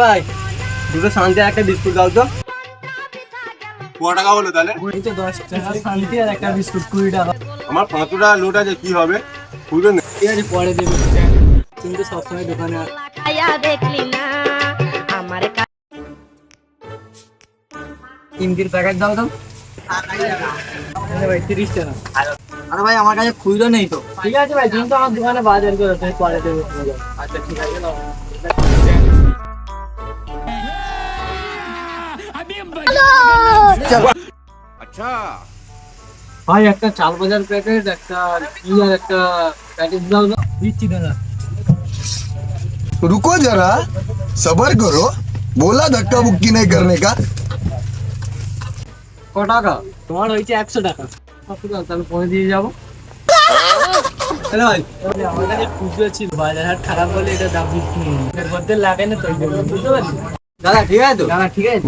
ভাই দুটো শান্তি আর একটা বিস্কুট দাও তো। কত টাকা হলো তাহলে? এই তো 10 টাকা শান্তি আর একটা বিস্কুট 20 টাকা। আমার 500 টাকা নোট আছে, কি হবে? খুলবে না? ঠিক আছে পরে দেবো, তুমি তো সবসময় দোকানে দেখলি না আমার চিমটির প্যাকেট দাও তো। ভাই 30 টাকা। আরে ভাই আমার কাছে খুচরো নেই তো। ঠিক আছে ভাই, তুমি তো আমার দোকানে বাজার করে তুমি পরে দেবো। আচ্ছা ঠিক আছে নাও। আচ্ছা ভাই একটা চাল বাজার প্যাকেট, একটা কি আর একটা প্যাকেট দাও তো। দিচ্ছি দাদা। रुको जरा सबर करो बोला धक्का बुक्की नहीं करने का। ক টাকা? তোমার হয়েছে 100 টাকা। তাহলে পরে দিয়ে যাবো। হ্যালো ভাই, আমার কাছে খুচরো ছিল, বাজার হাট খারাপ বলে এটা দাম দিচ্ছি। এর মধ্যে লাগে না তো, বুঝতে পারলি? দাদা ঠিক আছে তো? দাদা ঠিক আছে।